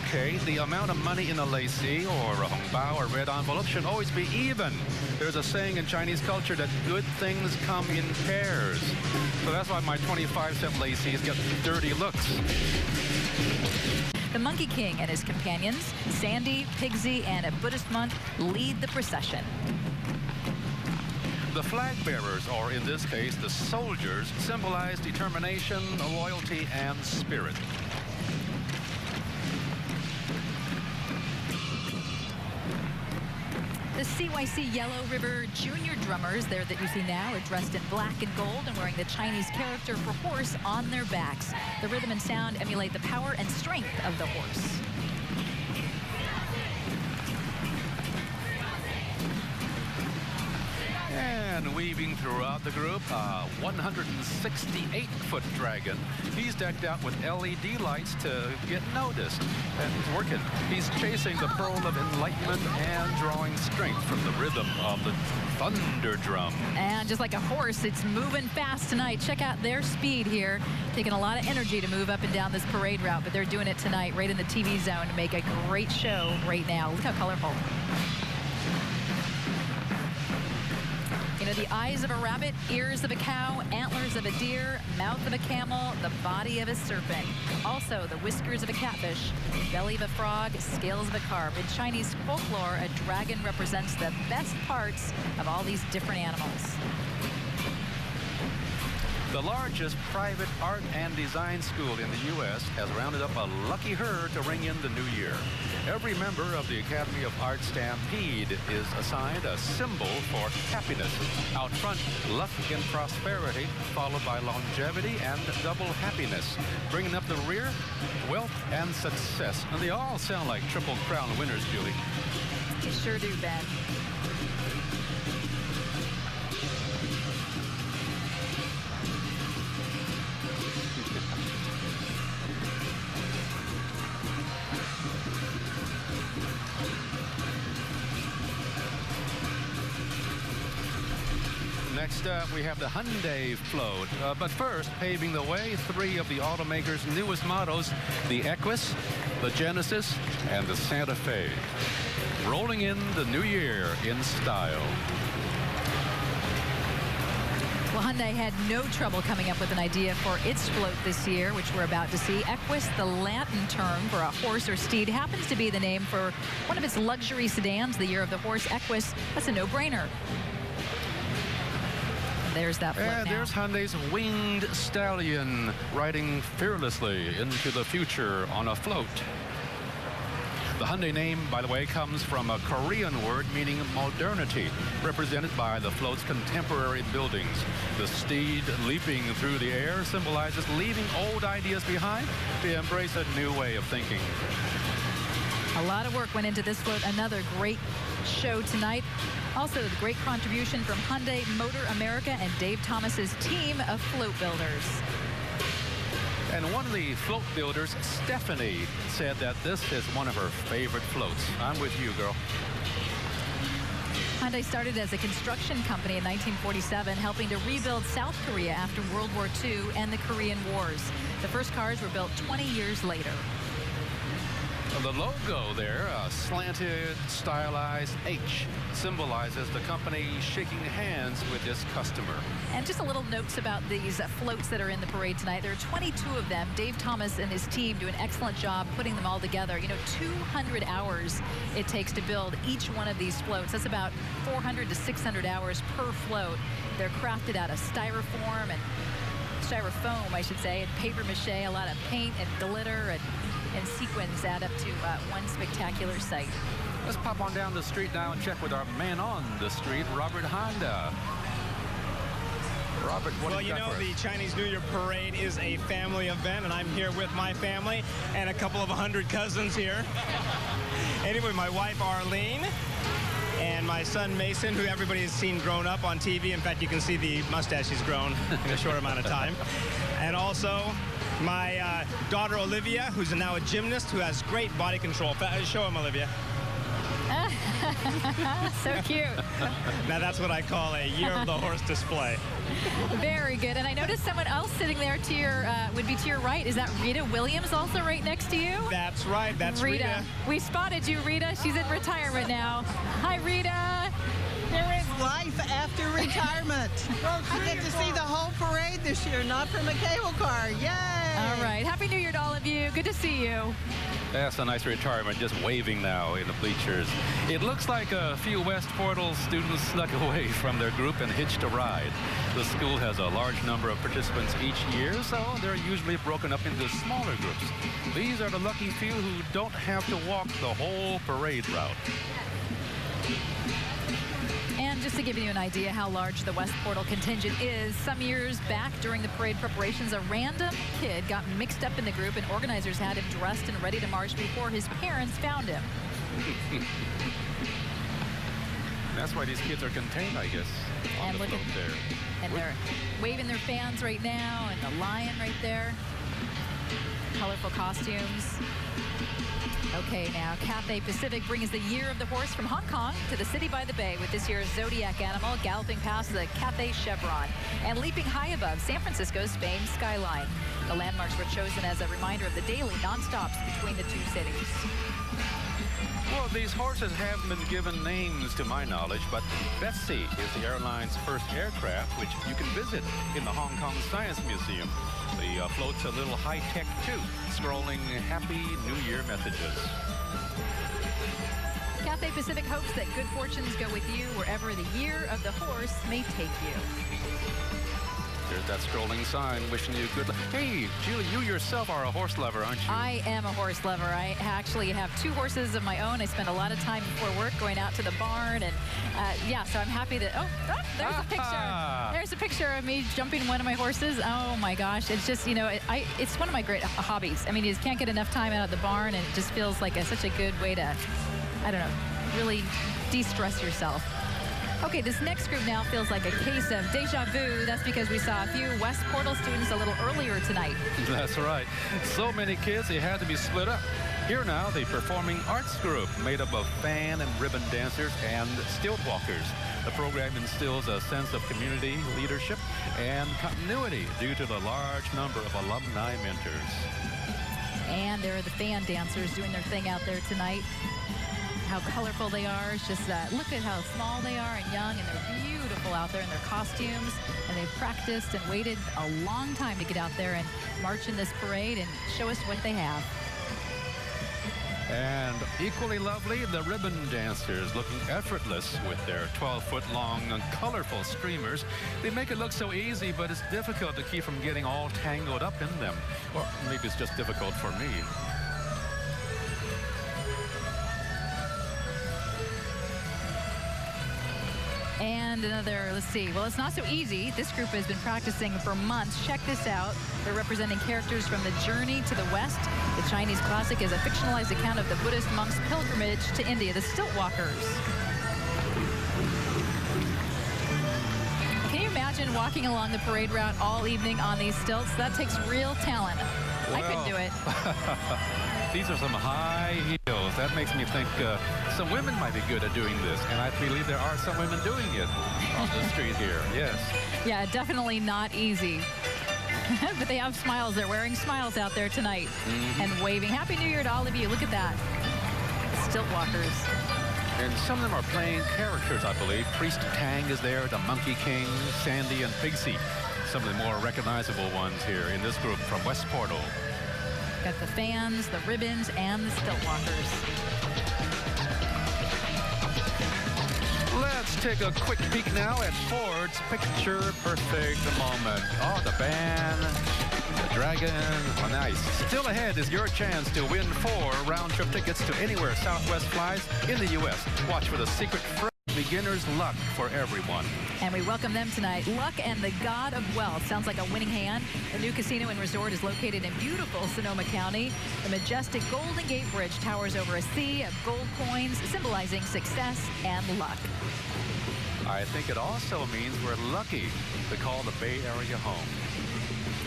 Okay, the amount of money in a lacey or a hongbao or red envelope should always be even. There's a saying in Chinese culture that good things come in pairs. So that's why my 25-cent lacies get dirty looks. The Monkey King and his companions, Sandy, Pigsy, and a Buddhist monk, lead the procession. The flag bearers, or in this case, the soldiers, symbolize determination, loyalty, and spirit. The CYC Yellow River Junior drummers there that you see now are dressed in black and gold and wearing the Chinese character for horse on their backs. The rhythm and sound emulate the power and strength of the horse. And weaving throughout the group, a 168-foot dragon. He's decked out with LED lights to get noticed. And he's working. He's chasing the pearl of enlightenment and drawing strength from the rhythm of the thunder drum. And just like a horse, it's moving fast tonight. Check out their speed here. Taking a lot of energy to move up and down this parade route, but they're doing it tonight right in the TV zone to make a great show right now. Look how colorful. You know, the eyes of a rabbit, ears of a cow, antlers of a deer, mouth of a camel, the body of a serpent. Also, the whiskers of a catfish, belly of a frog, scales of a carp. In Chinese folklore, a dragon represents the best parts of all these different animals. The largest private art and design school in the U.S. has rounded up a lucky herd to ring in the new year. Every member of the Academy of Art Stampede is assigned a symbol for happiness. Out front, luck and prosperity, followed by longevity and double happiness. Bringing up the rear, wealth and success. And they all sound like Triple Crown winners, Julie. You sure do, Ben. Next up, we have the Hyundai float. But first, paving the way, three of the automaker's newest models, the Equus, the Genesis, and the Santa Fe. Rolling in the new year in style. Well, Hyundai had no trouble coming up with an idea for its float this year, which we're about to see. Equus, the Latin term for a horse or steed, happens to be the name for one of its luxury sedans, the year of the horse. Equus, that's a no-brainer. There's that float And now. there's Hyundai's winged stallion riding fearlessly into the future on a float. The Hyundai name, by the way, comes from a Korean word meaning modernity, represented by the float's contemporary buildings. The steed leaping through the air symbolizes leaving old ideas behind to embrace a new way of thinking. A lot of work went into this float. Another great show tonight. Also, the great contribution from Hyundai Motor America and Dave Thomas's team of float builders. And one of the float builders, Stephanie, said that this is one of her favorite floats. I'm with you, girl. Hyundai started as a construction company in 1947, helping to rebuild South Korea after World War II and the Korean Wars. The first cars were built 20 years later. The logo there, a slanted, stylized H, symbolizes the company shaking hands with its customer. And just a little notes about these floats that are in the parade tonight. There are 22 of them. Dave Thomas and his team do an excellent job putting them all together. You know, 200 hours it takes to build each one of these floats. That's about 400 to 600 hours per float. They're crafted out of styrofoam, I should say, and paper mache, a lot of paint and glitter and sequins add up to one spectacular sight. Let's pop on down the street now and check with our man on the street, Robert Honda. Robert, what well, you know, the Chinese New Year Parade is a family event, and I'm here with my family and a couple of 100 cousins here. Anyway, my wife, Arlene, and my son, Mason, who everybody has seen grown up on TV. In fact, you can see the mustache he's grown in a short amount of time. And also, my daughter, Olivia, who's now a gymnast, who has great body control. Show him, Olivia. So cute. Now that's what I call a year of the horse display. Very good. And I noticed someone else sitting there to your, would be to your right. Is that Rita Williams also right next to you? That's right. That's Rita. We spotted you, Rita. She's in retirement now. Hi, Rita. There is life after retirement. I get to see the whole parade this year, not from a cable car. Yay! All right. Happy New Year to all of you. Good to see you. That's a nice retirement, just waving now in the bleachers. It looks like a few West Portal students snuck away from their group and hitched a ride. The school has a large number of participants each year, so they're usually broken up into smaller groups. These are the lucky few who don't have to walk the whole parade route. And just to give you an idea how large the West Portal contingent is, some years back during the parade preparations, a random kid got mixed up in the group and organizers had him dressed and ready to march before his parents found him. That's why these kids are contained, I guess, on And the look float at, there. and they're waving their fans right now, and the lion right there. Colorful costumes. Okay, now Cathay Pacific brings the Year of the Horse from Hong Kong to the city by the bay with this year's Zodiac animal galloping past the Cathay Chevron and leaping high above San Francisco's famed skyline. The landmarks were chosen as a reminder of the daily non-stops between the two cities. Well, these horses haven't been given names to my knowledge, but Betsy is the airline's first aircraft, which you can visit in the Hong Kong Science Museum. The float's a little high-tech, too, scrolling Happy New Year messages. Cathay Pacific hopes that good fortunes go with you wherever the Year of the Horse may take you. There's that scrolling sign wishing you good luck. Hey, Julie, you yourself are a horse lover, aren't you? I am a horse lover. I actually have 2 horses of my own. I spend a lot of time before work going out to the barn. And yeah, so I'm happy that, there's a picture. There's a picture of me jumping one of my horses. Oh my gosh. It's just, you know, it's one of my great hobbies. I mean, you just can't get enough time out at the barn, and it just feels like such a good way to, I don't know, really de-stress yourself. Okay, this next group now feels like a case of deja vu. That's because we saw a few West Portal students a little earlier tonight. That's right. So many kids, they had to be split up. Here now, the Performing Arts Group, made up of fan and ribbon dancers and stilt walkers. The program instills a sense of community, leadership, and continuity due to the large number of alumni mentors. And there are the fan dancers doing their thing out there tonight. How colorful they are. It's just look at how small they are and young, and they're beautiful out there in their costumes, and they've practiced and waited a long time to get out there and march in this parade and show us what they have. And equally lovely, the ribbon dancers, looking effortless with their 12-foot-long and colorful streamers. They make it look so easy, but it's difficult to keep from getting all tangled up in them. Or maybe it's just difficult for me. And another, let's see, well, it's not so easy. This group has been practicing for months. Check this out. They're representing characters from The Journey to the West. The Chinese classic is a fictionalized account of the Buddhist monks' pilgrimage to India, the Stilt Walkers. Can you imagine walking along the parade route all evening on these stilts? That takes real talent. Well, I couldn't do it. These are some high heels. That makes me think some women might be good at doing this, and I believe there are some women doing it on the street here. Yes. Yeah, definitely not easy. But they have smiles. They're wearing smiles out there tonight and waving. Happy New Year to all of you. Look at that. Stilt walkers. And some of them are playing characters, I believe. Priest Tang is there, the Monkey King, Sandy, and Pigsy. Some of the more recognizable ones here in this group from West Portal. Got the fans, the ribbons, and the stilt walkers. Let's take a quick peek now at Ford's Picture Perfect moment. Oh, the band, the dragon. Well, nice. Still ahead is your chance to win 4 round-trip tickets to anywhere Southwest flies in the U.S. Watch for the secret beginner's luck for everyone. And we welcome them tonight. Luck and the God of Wealth. Sounds like a winning hand. The new casino and resort is located in beautiful Sonoma County. The majestic Golden Gate Bridge towers over a sea of gold coins, symbolizing success and luck. I think it also means we're lucky to call the Bay Area home.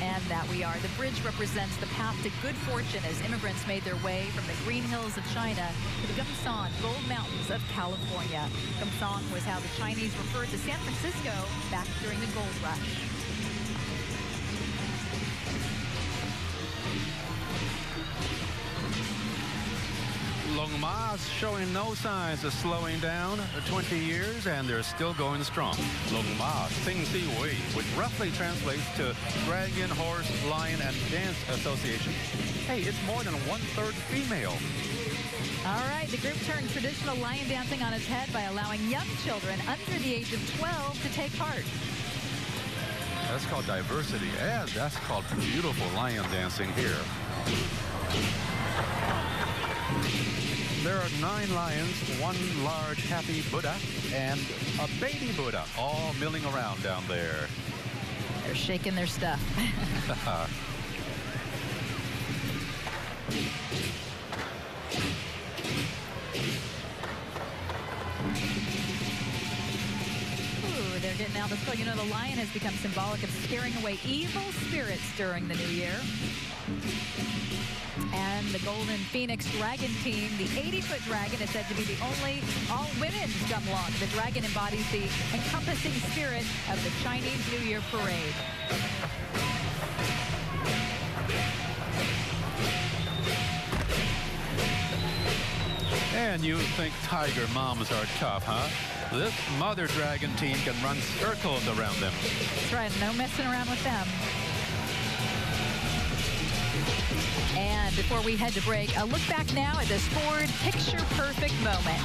and that we are. The bridge represents the path to good fortune as immigrants made their way from the green hills of China to the Gumsan Gold Mountains of California. Gumsan was how the Chinese referred to San Francisco back during the gold rush. Longma's showing no signs of slowing down. 20 years and they're still going strong. Longma Sing Si Wei, which roughly translates to Dragon, Horse, Lion, and Dance Association. Hey, it's more than 1/3 female. All right, the group turned traditional lion dancing on its head by allowing young children under the age of 12 to take part. That's called diversity, and that's called beautiful lion dancing here. There are 9 lions, 1 large happy Buddha, and a baby Buddha, all milling around down there. They're shaking their stuff. Ooh, they're getting out the skull. You know, the lion has become symbolic of scaring away evil spirits during the new year. And the Golden Phoenix Dragon team, the 80-foot dragon, is said to be the only all-women's Gumlong. The dragon embodies the encompassing spirit of the Chinese New Year parade. And you think tiger moms are tough, huh? This mother dragon team can run circles around them. That's right, no messing around with them. And before we head to break, a look back now at this Ford picture-perfect moment.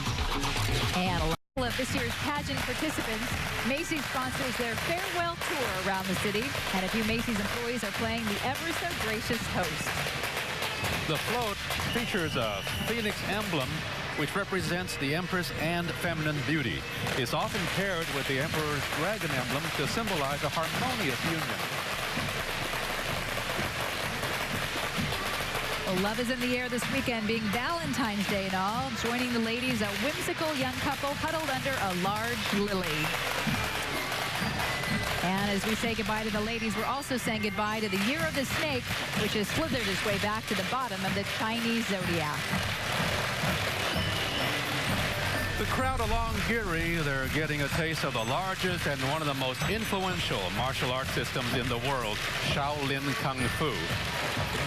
And a lot of this year's pageant participants, Macy's sponsors their farewell tour around the city, and a few Macy's employees are playing the ever-so-gracious host. The float features a phoenix emblem, which represents the Empress and feminine beauty. It's often paired with the Emperor's dragon emblem to symbolize a harmonious union. Well, love is in the air this weekend, being Valentine's Day and all. Joining the ladies, a whimsical young couple huddled under a large lily. And as we say goodbye to the ladies, we're also saying goodbye to the Year of the Snake, which has slithered its way back to the bottom of the Chinese zodiac. The crowd along Geary, they're getting a taste of the largest and one of the most influential martial arts systems in the world, Shaolin Kung Fu.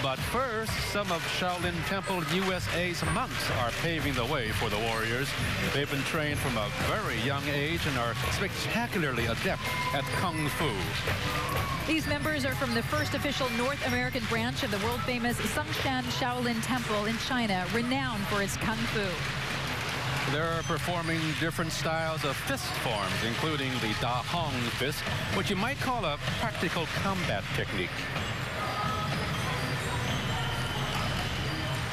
But first, some of Shaolin Temple USA's monks are paving the way for the warriors. They've been trained from a very young age and are spectacularly adept at Kung Fu. These members are from the first official North American branch of the world-famous Songshan Shaolin Temple in China, renowned for its Kung Fu. They're performing different styles of fist forms, including the Da Hong fist, which you might call a practical combat technique.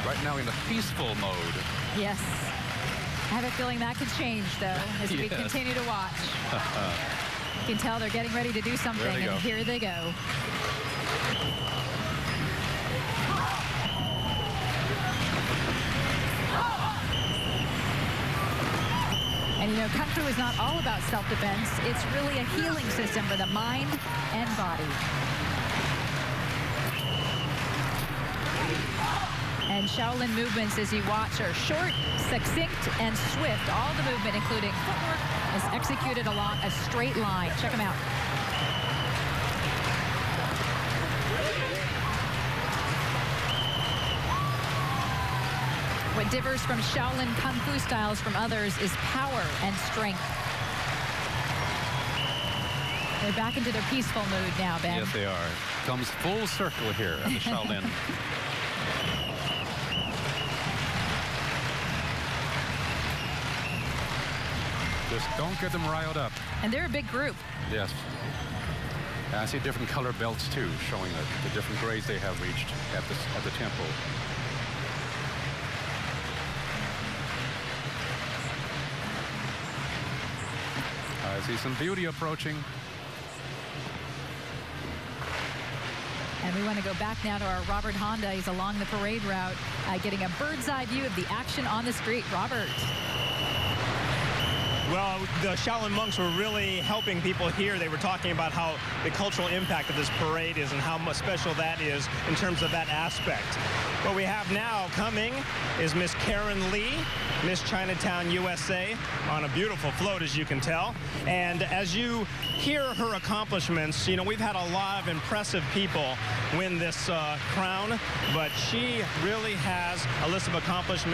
Right now in a peaceful mode. Yes. I have a feeling that could change, though, as we continue to watch. You can tell they're getting ready to do something, and here they go. And you know, Kung Fu is not all about self-defense. It's really a healing system for the mind and body. And Shaolin movements, as you watch, are short, succinct, and swift. All the movement, including footwork, is executed along a straight line. Check them out. What differs from Shaolin Kung Fu styles from others is power and strength. They're back into their peaceful mood now, Ben. Yes, they are. Comes full circle here at the Shaolin. Just don't get them riled up. And they're a big group. Yes. And I see different color belts, too, showing the different grades they have reached at the temple. I see some beauty approaching. And we want to go back now to our Robert Honda. He's along the parade route, getting a bird's eye view of the action on the street. Robert. Well, the Shaolin monks were really helping people here. They were talking about how the cultural impact of this parade is and how much special that is in terms of that aspect. What we have now coming is Miss Karen Lee, Miss Chinatown, USA, on a beautiful float, as you can tell. And as you hear her accomplishments, you know, we've had a lot of impressive people win this crown, but she really has a list of accomplishments